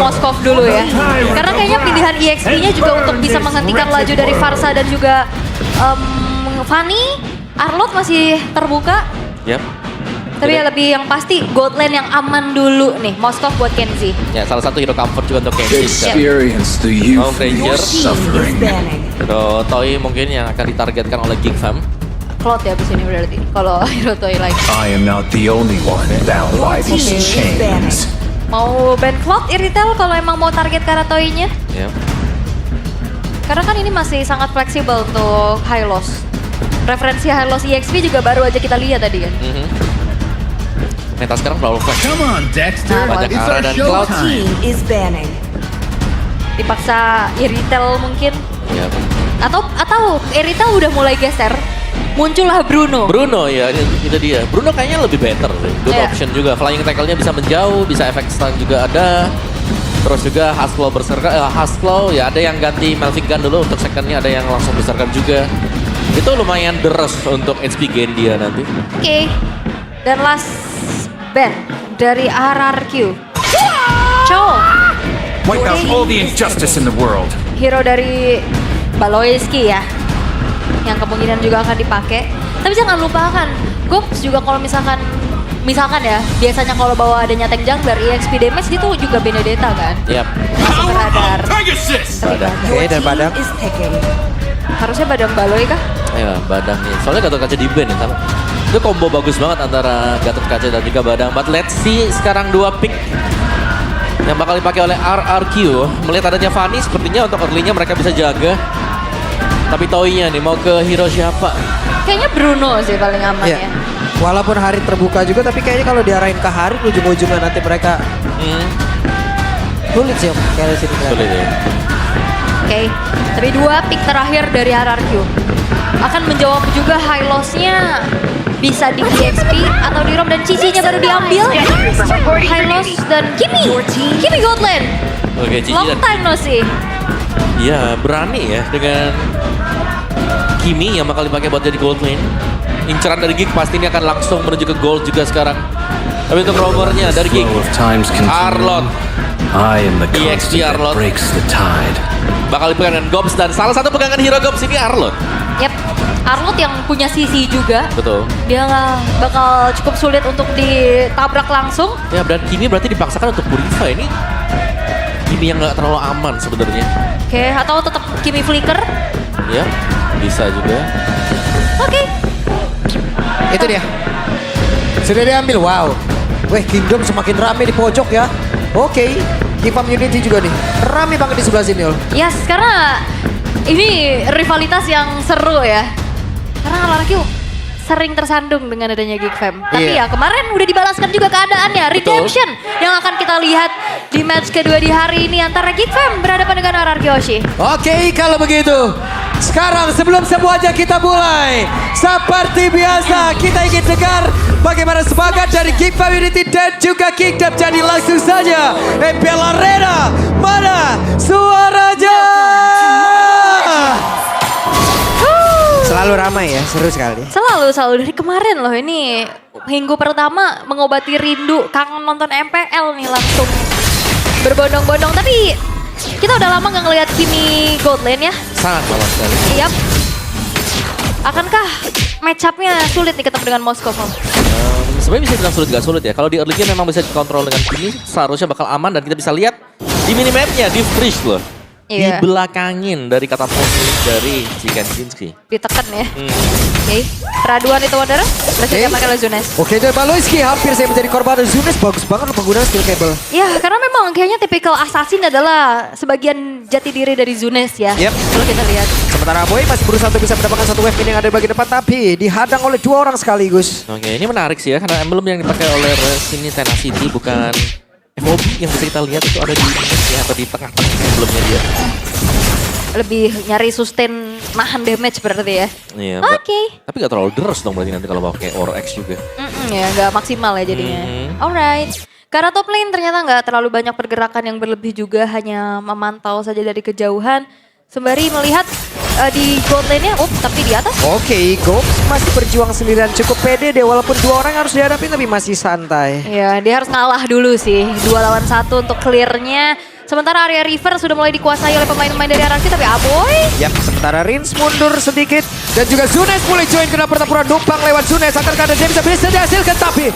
Moskov dulu ya. Karena kayaknya pilihan EXP-nya juga untuk bisa menghentikan laju dari Varsa dan juga Fanny. Arlot masih terbuka. Yap. Tapi ya lebih yang pasti gold lane yang aman dulu nih. Moskov buat Kenzie. Ya salah satu hero comfort juga untuk Kenzie. Experience the youth Oh, Ranger. suffering. Hero Toy mungkin yang akan ditargetkan oleh Geek Fam. Cloud ya abis ini berarti. Kalau hero toy lagi. I am not the only one bound by these chains. Mau ban Cloud Iritel kalau emang mau target karena toy-nya. Ya. Karena kan ini masih sangat fleksibel untuk high loss. Referensi high loss EXP juga baru aja kita lihat tadi kan. Meta sekarang terlalu flex. Come on, Dexter. Banyak It's arah our dan Cloud. showtime. is banning. Dipaksa Iritel mungkin. Ya. Atau Iritel udah mulai geser. Muncullah Bruno. Bruno ya, itu dia. Bruno kayaknya lebih better sih. Good Iya. option juga. Flying tackle-nya bisa menjauh, bisa efek stun juga ada. Terus juga Hasclaw berserker, Hasclaw ya ada yang ganti Melvin Gun dulu untuk second-nya, ada yang langsung berserker juga. Itu lumayan deres untuk HP gain dia nanti. Oke. Dan last ban dari RRQ. Chow. Wipe out all the injustice in the world. Hero dari Baloyski ya. Yang kemungkinan juga akan dipakai. Tapi jangan lupakan, Gops juga kalau misalkan ya, biasanya kalau bawa adanya tank jungler, EXP damage itu juga Benedetta kan. Yap. Masuk ke radar. Badang. Your dan team Badang. is picking. Harusnya Badang Baloy kah? Ayo, Badang nih. Soalnya Gatot Kaca di ban ya sama. Itu combo bagus banget antara Gatot Kaca dan juga Badang. But let's see sekarang dua pick yang bakal dipakai oleh RRQ. Melihat adanya Fanny, sepertinya untuk early-nya mereka bisa jaga. Tapi Toy-nya nih mau ke hero siapa? Kayaknya Bruno sih paling aman Iya. ya. Walaupun hari terbuka juga, tapi kayaknya kalau diarahin ke hari, ujung-ujungnya nanti mereka sulit sih kayak sini. Sulit ya. Oke, tapi dua pick terakhir dari RRQ akan menjawab juga high loss-nya bisa di EXP atau di ROM dan Cici-nya baru diambil. High loss dan Kimi gold lane. Oke, Cici Long dan time no see. ya berani ya dengan Kimi yang bakal dipakai buat jadi gold lane. Inceran dari Geek pasti ini akan langsung menuju ke gold juga sekarang. Tapi untuk rovernya dari Geek, Flow of time's Arlot continuing. I am the EXP constant that Arlot. breaks the tide. bakal dipegang dengan Gobs dan salah satu pegangan hero Gobs ini Arlot. Yep, Arlot yang punya CC juga. Betul. Dia nggak bakal cukup sulit untuk ditabrak langsung. Ya dan Kimi berarti dipaksakan untuk purify ini. Kimi yang nggak terlalu aman sebenarnya. Oke, atau tetap Kimi flicker. Ya, bisa juga. Oke. Itu dia. Sudah diambil, wow. Weh, Kingdom semakin rame di pojok ya. Oke, Gifam Unity juga nih. Rame banget di sebelah sini, Ol. Yes, karena ini rivalitas yang seru ya. Karena RRQ sering tersandung dengan adanya Geek Fam. Tapi Iya. ya kemarin udah dibalaskan juga keadaannya. Redemption yang akan kita lihat di match kedua di hari ini antara Geek Fam berhadapan dengan RRQ Oshi. Oke, kalau begitu. Sekarang sebelum semuanya kita mulai. Seperti biasa kita ingin dengar bagaimana semangat dari Gifam Unity dan juga Kingdom. Jadi langsung saja MPL Arena. Mana suaranya? Selalu ramai ya, seru sekali. Selalu dari kemarin loh ini minggu pertama mengobati rindu kangen nonton MPL nih langsung berbondong-bondong. Tapi kita udah lama nggak ngelihat Kimi gold lane ya. Sangat malas sekali. Yap. Akankah match up-nya sulit nih ketemu dengan Moskov? Sebenarnya bisa bilang sulit gak sulit ya. Kalau di early game memang bisa dikontrol dengan Kimi, seharusnya bakal aman dan kita bisa lihat di minimapnya di freeze loh. Iya. Dibelakangin dari kata posisi dari si Kenshinski. Ditekan ya. Oke. Peraduan itu Wandera. Berhasil diamankan oleh Zunes. Oke, dan Baloyski hampir saya menjadi korban dari Zunes. Bagus banget loh penggunaan skill cable. Ya, karena memang kayaknya tipikal assassin adalah sebagian jati diri dari Zunes ya. Yep. Kalau kita lihat. Sementara Boy masih berusaha untuk bisa mendapatkan satu wave yang ada di bagian depan, tapi dihadang oleh dua orang sekaligus. Oke, ini menarik sih ya karena emblem yang dipakai oleh sini Tenacity bukan FOB yang bisa kita lihat itu ada di ya atau di tengah-tengah emblemnya dia. Lebih nyari sustain nahan damage berarti ya. Iya. Oke. Tapi gak terlalu deres dong berarti nanti kalau pakai Aura X juga. Ya nggak maksimal ya jadinya. Alright. Karena top lane ternyata nggak terlalu banyak pergerakan yang berlebih juga, hanya memantau saja dari kejauhan. Sembari melihat di gold lane-nya, tapi di atas. Oke, Gops masih berjuang sendirian, cukup pede deh walaupun dua orang harus dihadapi tapi masih santai. Ya, dia harus ngalah dulu sih. 2 lawan 1 untuk clear-nya. Sementara area river sudah mulai dikuasai oleh pemain-pemain dari RRQ, tapi Aboy Yap, sementara Rins mundur sedikit. Dan juga Zunes mulai join ke dalam pertempuran. Numpang lewat Zunes. Akankah ada James bisa dihasilkan, tapi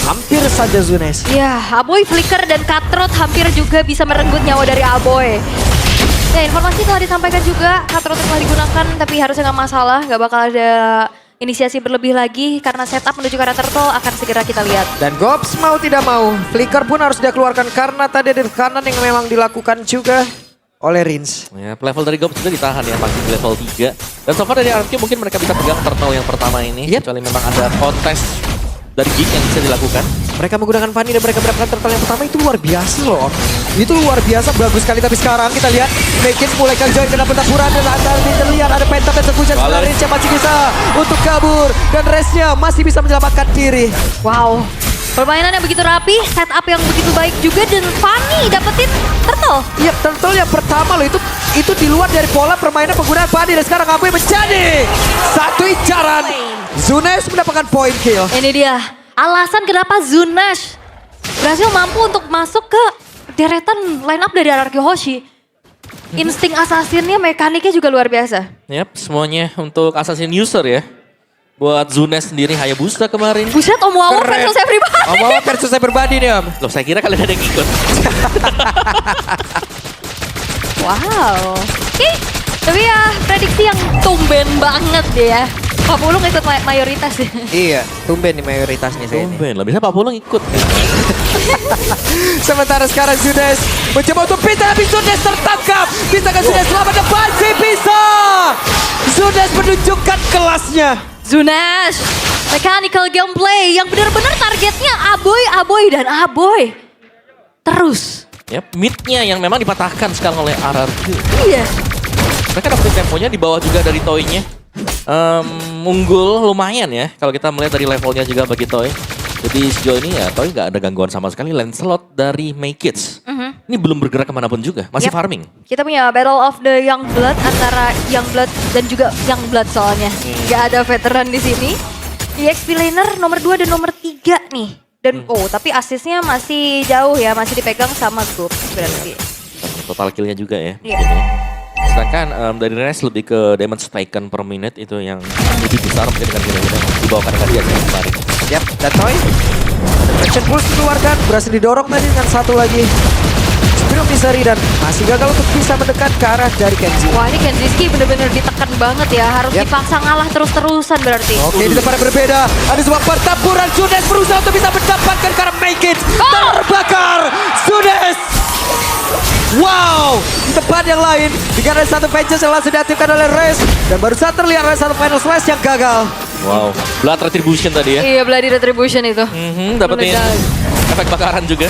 hampir saja Zunes. ya, Aboy flicker dan Cutthroat hampir juga bisa merenggut nyawa dari Aboy. Ya, informasi telah disampaikan juga, Cutthroat telah digunakan, tapi harusnya nggak masalah, nggak bakal ada inisiasi berlebih lagi karena setup menuju ke arah turtle akan segera kita lihat. Dan Gops mau tidak mau, flicker pun harus dia keluarkan karena tadi ada kanan yang memang dilakukan juga oleh Rins. Ya, level dari Gops juga ditahan ya, masih di level 3. Dan so far dari RRQ mungkin mereka bisa pegang turtle yang pertama ini. Yep. Kecuali memang ada kontes dari Geek yang bisa dilakukan. Mereka menggunakan Fanny dan mereka mendapatkan turtle yang pertama, itu luar biasa loh. Itu luar biasa, bagus sekali. Tapi sekarang kita lihat Mekins mulai join ke dalam pertempuran dan terlihat ada Phantom Execution. Sebenarnya Rins yang masih bisa untuk kabur dan Resnya masih bisa menyelamatkan diri. Wow, permainan yang begitu rapi, setup yang begitu baik juga, dan Fanny dapetin turtle. Iya, turtle yang pertama loh, itu di luar dari pola permainan penggunaan Fanny. Dan sekarang Aboy menjadi satu incaran. Zunes mendapatkan point kill. Ini dia alasan kenapa Zunash berhasil mampu untuk masuk ke deretan line up dari RRQ Hoshi. Insting assassinnya, mekaniknya juga luar biasa. Yap, semuanya untuk assassin user ya. Buat Zunes sendiri Hayabusa kemarin. Buset, Om Wawo Keren. versus everybody. Om versus everybody nih Om. Loh, saya kira kalian ada yang ikut. Wow. Oke, tapi ya prediksi yang tumben banget deh ya. Pak Pulung ikut mayoritas ya. Iya, tumben nih mayoritasnya saya ini. Tumben lah, bisa Pak Pulung ikut. Sementara sekarang Zunes mencoba untuk pindah, tapi Zunes tertangkap. Bisakah Zunes selamat depan? Si bisa. Zunes menunjukkan kelasnya. Zunash, mechanical gameplay yang benar-benar targetnya Aboy, dan Aboy. Terus. Yap, mid-nya yang memang dipatahkan sekarang oleh RRQ. Iya. Mereka dapetin temponya di bawah juga dari Toy-nya. Unggul lumayan ya kalau kita melihat dari levelnya juga bagi Toy. Jadi sejauh ini ya Toy nggak ada gangguan sama sekali. Lancelot dari Maykids ini belum bergerak kemanapun juga, masih Yep. farming. Kita punya Battle of the Young Blood antara Young Blood dan juga Young Blood soalnya. Gak ada veteran di sini. EXP laner nomor 2 dan nomor 3 nih. Dan tapi asisnya masih jauh ya, masih dipegang sama Goop berarti. Total killnya juga ya. Iya. Sedangkan dari Res lebih ke damage taken per minute itu yang lebih besar mungkin dengan kira-kira dibawakan dengan dia yang kemarin. Yap, dan Toy. Action Pulse dikeluarkan, berhasil didorong tadi dengan satu lagi. Sebelum diseri dan masih gagal untuk bisa mendekat ke arah dari Kenji. Wah, ini Kenziski bener-bener ditekan banget ya. Harus Yap. dipaksa ngalah terus-terusan berarti. Oke, di tempat yang berbeda. Ada sebuah pertempuran. Zunes berusaha untuk bisa mendapatkan karena make it. Terbakar. Zunes. Wow, di tempat yang lain. Jika ada satu Vengeance yang langsung diaktifkan oleh Res. Dan baru saja terlihat ada satu Final Slash yang gagal. Wow, Blood Retribution tadi ya. Iya, Bloody Retribution itu. Dapetin Meledak. efek bakaran juga.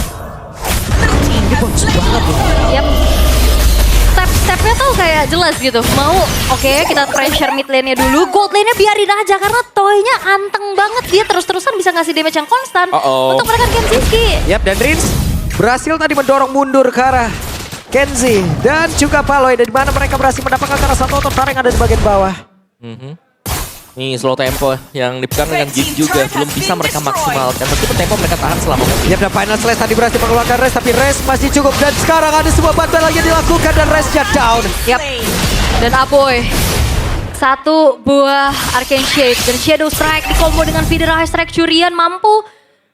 Yap. Step-stepnya tuh kayak jelas gitu. Mau oke, kita pressure mid lane-nya dulu. Gold lane-nya biarin aja karena Toy-nya anteng banget. Dia terus-terusan bisa ngasih damage yang konstan untuk menekan Kenziski. Yap, dan Rins berhasil tadi mendorong mundur ke arah Kenzi dan juga Paloy. Dari mana mereka berhasil mendapatkan karena satu otot yang ada di bagian bawah. Nih slow tempo yang dipegang dengan Geek juga belum bisa mereka maksimalkan. Meskipun tempo mereka tahan selama mungkin. Yap, dan Final Slash tadi berhasil mengeluarkan Res, tapi Res masih cukup. Dan sekarang ada sebuah bantuan lagi dilakukan dan Resnya down. Yap. Dan Aboy. Satu buah Arcane Shade dan Shadow Strike dikombo dengan Feeder High Strike Curian mampu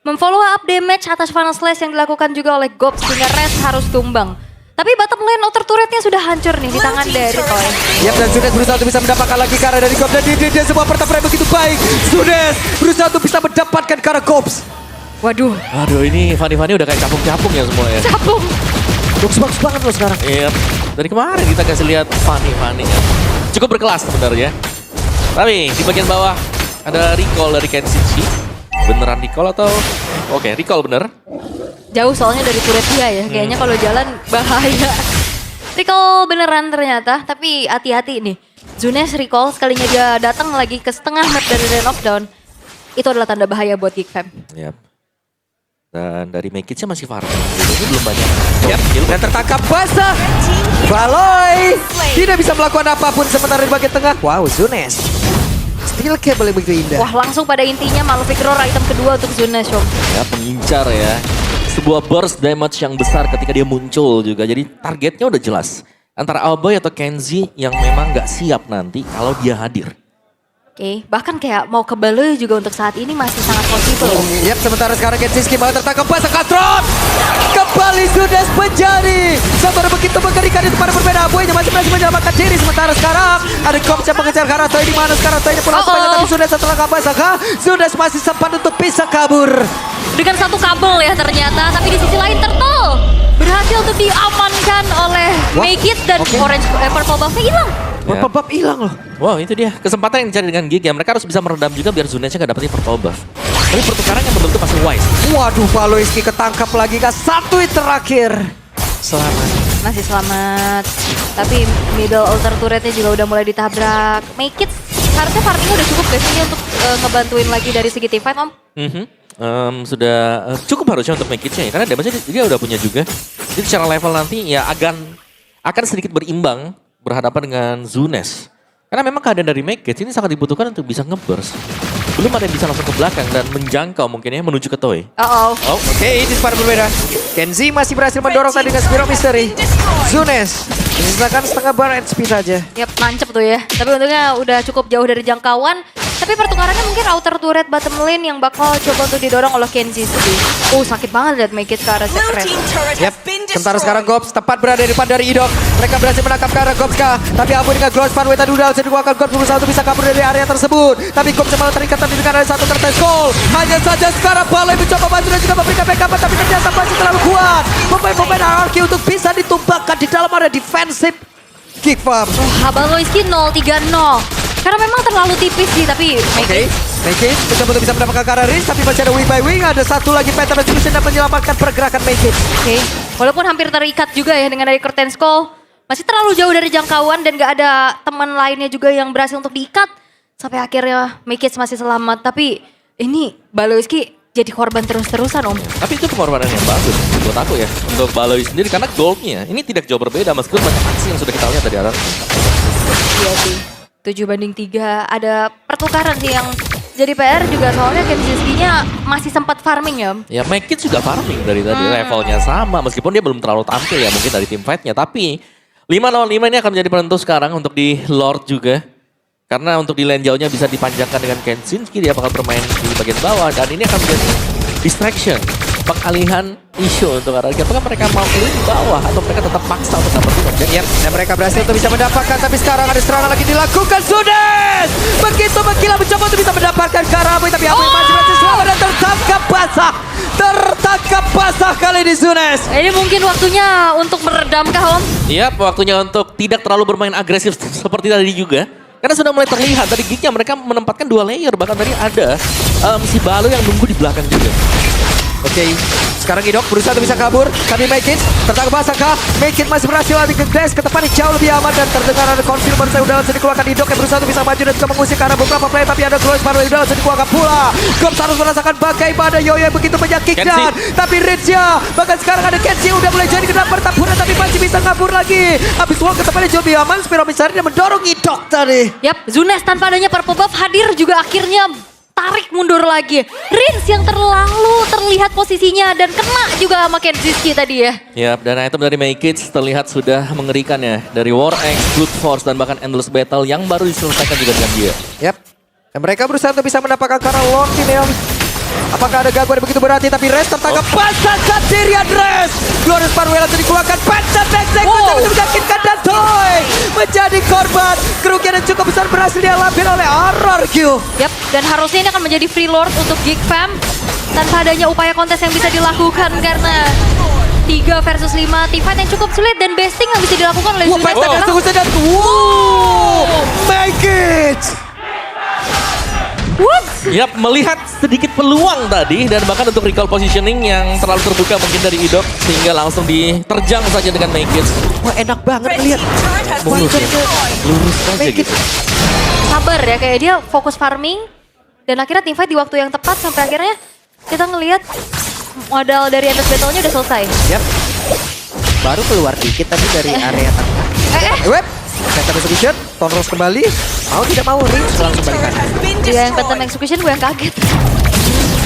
memfollow up damage atas Final Slash yang dilakukan juga oleh Gob sehingga Res harus tumbang. Tapi bottom lane outer turretnya sudah hancur nih di tangan dari Toy. Yap, dan Zunes berusaha untuk bisa mendapatkan lagi karena dari Gob. Dan dia sebuah pertempuran yang begitu baik. Zunes berusaha untuk bisa mendapatkan karena Gobs. Waduh, Aduh, ini Fanny udah kayak capung-capung ya semua ya. capung. Bagus banget loh sekarang. Iya, dari kemarin kita kasih lihat Fanny ya. Cukup berkelas sebenarnya. Tapi di bagian bawah ada recall dari Kenzichi. Beneran recall atau? Oke, recall bener. Jauh soalnya dari turret dia ya. Kayaknya kalau jalan bahaya. Recall beneran ternyata, tapi hati-hati nih. Zunes recall sekalinya dia datang lagi ke setengah map dari Rain of Dawn. Itu adalah tanda bahaya buat Geek Fam. Yap. Dan dari Mekitsnya masih farming. Ini belum banyak. Yap, dan tertangkap basah. Valoy tidak bisa melakukan apapun sementara di bagian tengah. Wow, Zunes. Steel cable yang begitu indah. Wah, langsung pada intinya Malefic Roar item kedua untuk Zunes, Om. Ya, pengincar ya. sebuah burst damage yang besar ketika dia muncul juga. Jadi targetnya udah jelas. Antara Aoboy atau Kenzie yang memang gak siap nanti kalau dia hadir. Oke, bahkan kayak mau ke Baloi juga untuk saat ini masih sangat possible. Yap, sementara sekarang Kenziski malah tertangkap basah Katron. Kembali sudah menjadi sabar begitu mengerikan itu pada berbeda. Boynya masih berhasil menyelamatkan diri. Sementara sekarang ada Gops yang mengejar Karatoy di mana sekarang Toynya pulang sebanyak tapi sudah setelah kabel Saka. Sudah masih sempat untuk bisa kabur. Dengan satu kabel ya ternyata, tapi di sisi lain Turtle berhasil untuk diamankan oleh Make It dan Orange Purple Buff-nya hilang. Purple Buff hilang loh. Wow, itu dia kesempatan yang dicari dengan Gig ya. Mereka harus bisa meredam juga biar Zunesha gak dapetin Purple Buff. Tapi pertukaran yang betul-betul pasti wise. Waduh, Valoiski ketangkap lagi kah? Satu hit terakhir. Selamat. Masih selamat. Tapi middle altar turretnya juga udah mulai ditabrak. Make It harusnya farmingnya udah cukup guys ini untuk ngebantuin lagi dari segi team fight, Om. Sudah cukup harusnya untuk make it-nya ya. Karena damage-nya dia udah punya juga. Jadi secara level nanti ya akan sedikit berimbang berhadapan dengan Zunes. Karena memang keadaan dari make it ini sangat dibutuhkan untuk bisa nge-burst. Belum ada yang bisa langsung ke belakang dan menjangkau mungkin ya menuju ke Toy. Oke, ini separuh berbeda. Kenzie masih berhasil mendorong tadi dengan Spiro Mystery. Zunes menyisakan setengah bar HP saja. Yap, nancep tuh ya. Tapi untungnya udah cukup jauh dari jangkauan. Tapi pertukarannya mungkin outer turret bottom lane yang bakal coba untuk didorong oleh Kenzie sih. Sakit banget lihat Make It ke arah secret. Yap, sementara sekarang Gops tepat berada di depan dari Idok. Mereka berhasil menangkap ke arah Gops kah. Tapi Abu dengan Gloss Funway tadi udah bisa dikuatkan Gops berusaha untuk bisa kabur dari area tersebut. Tapi Gops malah terikat tadi dengan ada satu kertas gol. Hanya saja sekarang Baloi mencoba bantu dan juga memberikan backup. Tapi ternyata masih terlalu kuat. Pemain-pemain RRQ untuk bisa ditumbangkan di dalam area defensif. Kick farm. Habaloiski 0-3-0. Karena memang terlalu tipis sih, tapi Make It mencoba untuk bisa mendapatkan ke arah Riz, tapi masih ada wing by wing. Ada satu lagi Phantom Execution dan menyelamatkan pergerakan Make It. Oke, walaupun hampir terikat juga ya dengan dari Curtain Skull. Masih terlalu jauh dari jangkauan dan gak ada teman lainnya juga yang berhasil untuk diikat. Sampai akhirnya Make It masih selamat. Tapi ini Baloi jadi korban terus-terusan Om. Tapi itu pengorbanan yang bagus buat aku ya. Untuk Baloi sendiri karena goldnya ini tidak jauh berbeda meskipun banyak aksi yang sudah kita lihat dari arah. Iya sih. 7-3 ada pertukaran sih yang jadi PR juga soalnya Kenzie-nya masih sempat farming ya. Ya Make It juga farming dari tadi levelnya sama meskipun dia belum terlalu tampil ya mungkin dari team fight-nya tapi 5-5 ini akan menjadi penentu sekarang untuk di Lord juga. Karena untuk di lane jauhnya bisa dipanjangkan dengan Kensinski dia bakal bermain di bagian bawah dan ini akan menjadi distraction. Pengalihan isu untuk RRQ. Apakah mereka mau ke bawah atau mereka tetap paksa untuk dapetin objek? Dan mereka berhasil untuk bisa mendapatkan, tapi sekarang ada serangan lagi dilakukan Zunes. Begitu menggila mencoba untuk bisa mendapatkan Karaboy, tapi Abu masih berhasil selamat dan tertangkap basah. Tertangkap basah kali ini Zunes. Ini mungkin waktunya untuk meredam kah Om? Iya, waktunya untuk tidak terlalu bermain agresif seperti tadi juga. Karena sudah mulai terlihat dari gignya mereka menempatkan 2 layer. Bahkan tadi ada si Baloi yang nunggu di belakang juga. Oke, sekarang Idok berusaha untuk bisa kabur. Tapi Make It tertangkap basah kah? Make It masih berhasil lari ke dash ke depan jauh lebih aman. Dan terdengar ada confirmer saya udah langsung dikeluarkan Idok yang berusaha untuk bisa maju dan juga mengusik karena beberapa player. Tapi ada Gloss Funway udah langsung dikeluarkan pula. Gops harus merasakan bagaimana Yoyo yang begitu menyakitkan. Tapi Rizya, bahkan sekarang ada Kenzie udah mulai jadi ke dalam pertempuran. Tapi masih bisa kabur lagi. Habis wall ke depannya jauh lebih aman. Spiro Mystery dan mendorong Idok tadi. Yap, Zunes tanpa adanya Purple Buff hadir juga akhirnya tarik mundur lagi. Rins yang terlalu terlihat posisinya dan kena juga sama Kenzie tadi ya. Yap, dan item dari Make It terlihat sudah mengerikan ya. Dari War Axe, Brute Force, dan bahkan Endless Battle yang baru diselesaikan juga dengan dia. Yap, dan mereka berusaha untuk bisa mendapatkan karena Lord ini Om. Apakah ada gangguan begitu berarti tapi Rez tertangkap basah Sandirian Rez. Glorious Funway langsung dikeluarkan. Phantom Execution itu menyakitkan dan Toy menjadi korban. Kerugian yang cukup besar berhasil dialami oleh RRQ. Yap, dan harusnya ini akan menjadi free lord untuk Geek Fam. Tanpa adanya upaya kontes yang bisa dilakukan karena 3 versus 5 team fight yang cukup sulit dan besting yang bisa dilakukan oleh Zunes adalah Make It. Yap, melihat sedikit peluang tadi dan bahkan untuk recall positioning yang terlalu terbuka mungkin dari Idok sehingga langsung diterjang saja dengan Make It. Wah, enak banget lihat. Mulus ya, lurus aja gitu. sabar ya, kayak dia fokus farming dan akhirnya team fight di waktu yang tepat sampai akhirnya kita ngelihat modal dari Endless Battle-nya udah selesai. Yap. Baru keluar dikit tadi dari area tengah. Web. Phantom Execution, Tonros kembali. Mau tidak mau Rins langsung balikan. Dia yang Phantom Execution gue yang kaget.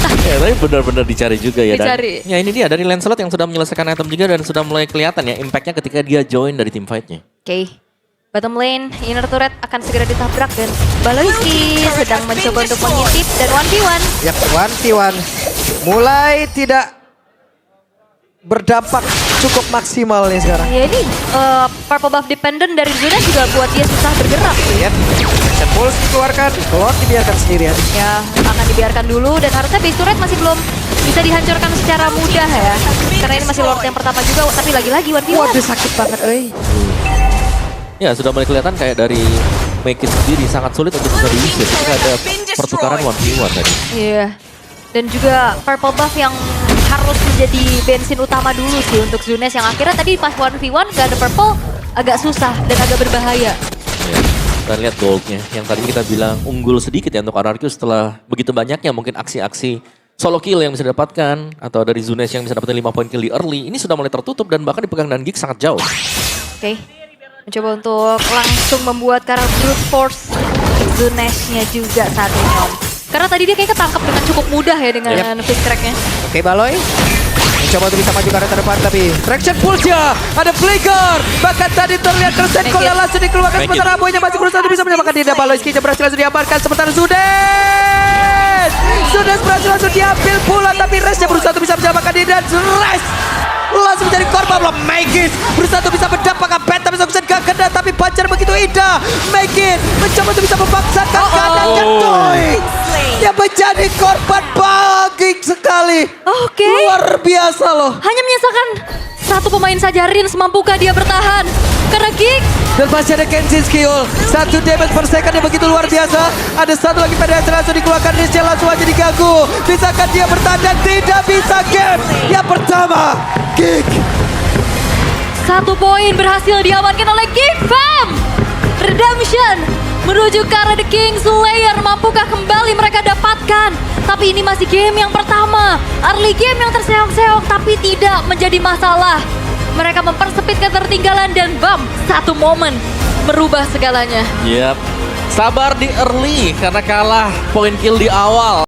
Ya, tapi benar-benar dicari juga ya. Dicari. Dan, ya ini dia dari Lancelot yang sudah menyelesaikan item juga dan sudah mulai kelihatan ya impactnya ketika dia join dari team fight-nya. Oke. Bottom lane, inner turret akan segera ditabrak dan Baloiski sedang mencoba untuk mengintip dan 1v1. Yap, 1v1. Mulai tidak berdampak cukup maksimal nih sekarang. Ya ini purple buff dependent dari Zuna juga buat dia susah bergerak. Lihat, action pulse dikeluarkan, Lord dibiarkan sendirian. Ya akan dibiarkan dulu dan harusnya base turret masih belum bisa dihancurkan secara mudah ya. Karena ini masih Lord yang pertama juga, tapi lagi-lagi 1v1. Waduh sakit banget, Ya sudah mulai kelihatan kayak dari Make It sendiri sangat sulit untuk bisa diusir ketika ada pertukaran 1v1 tadi. Iya. Dan juga purple buff yang harus menjadi bensin utama dulu sih untuk Zunes yang akhirnya tadi pas 1v1 gak ada purple agak susah dan agak berbahaya. Ya, kita lihat goldnya yang tadi kita bilang unggul sedikit ya untuk RRQ setelah begitu banyaknya mungkin aksi-aksi solo kill yang bisa didapatkan atau dari Zunes yang bisa dapetin 5 poin kill di early. Ini sudah mulai tertutup dan bahkan dipegang dan Gig sangat jauh. Oke. Mencoba untuk langsung membuat karakter brute force Zunes-nya juga saat ini Om. Karena tadi dia kayak ketangkep dengan cukup mudah ya dengan pick track-nya. Oke, Baloy. Mencoba untuk bisa maju ke arah terdepan tapi traction pulse-nya ada flicker. Bahkan tadi terlihat terset gol yang langsung dikeluarkan sementara Aboynya masih berusaha untuk bisa menyamakan diri. Baloyski berhasil langsung diamankan sementara Zunes. Zunes berhasil langsung diambil pula tapi Resnya berusaha untuk bisa menyamakan diri dan Res langsung menjadi korban loh. Magis berusaha untuk bisa mendapatkan bet tapi Soksen gak kena tapi Banjar begitu indah. Magis mencoba untuk bisa memaksakan keadaannya Toy yang menjadi korban baging sekali. Oke. Luar biasa loh. Hanya menyisakan satu pemain saja, Rins mampukah dia bertahan? Karena Gig Dan masih ada Kenshin skill. 1 damage per second yang begitu luar biasa. Ada satu lagi penetrasi langsung dikeluarkan. Rizal langsung aja diganggu. Bisakah dia bertahan dan tidak bisa game. Yang pertama, Gig. 1 poin berhasil diamankan oleh Gig Fam. Redemption menuju ke arah The King Slayer. Mampukah kembali mereka dapatkan? Tapi ini masih game yang pertama. Early game yang terseok-seok tapi tidak menjadi masalah. Mereka mempersempit ketertinggalan dan bam, 1 momen merubah segalanya. Yap. Sabar di early karena kalah poin kill di awal.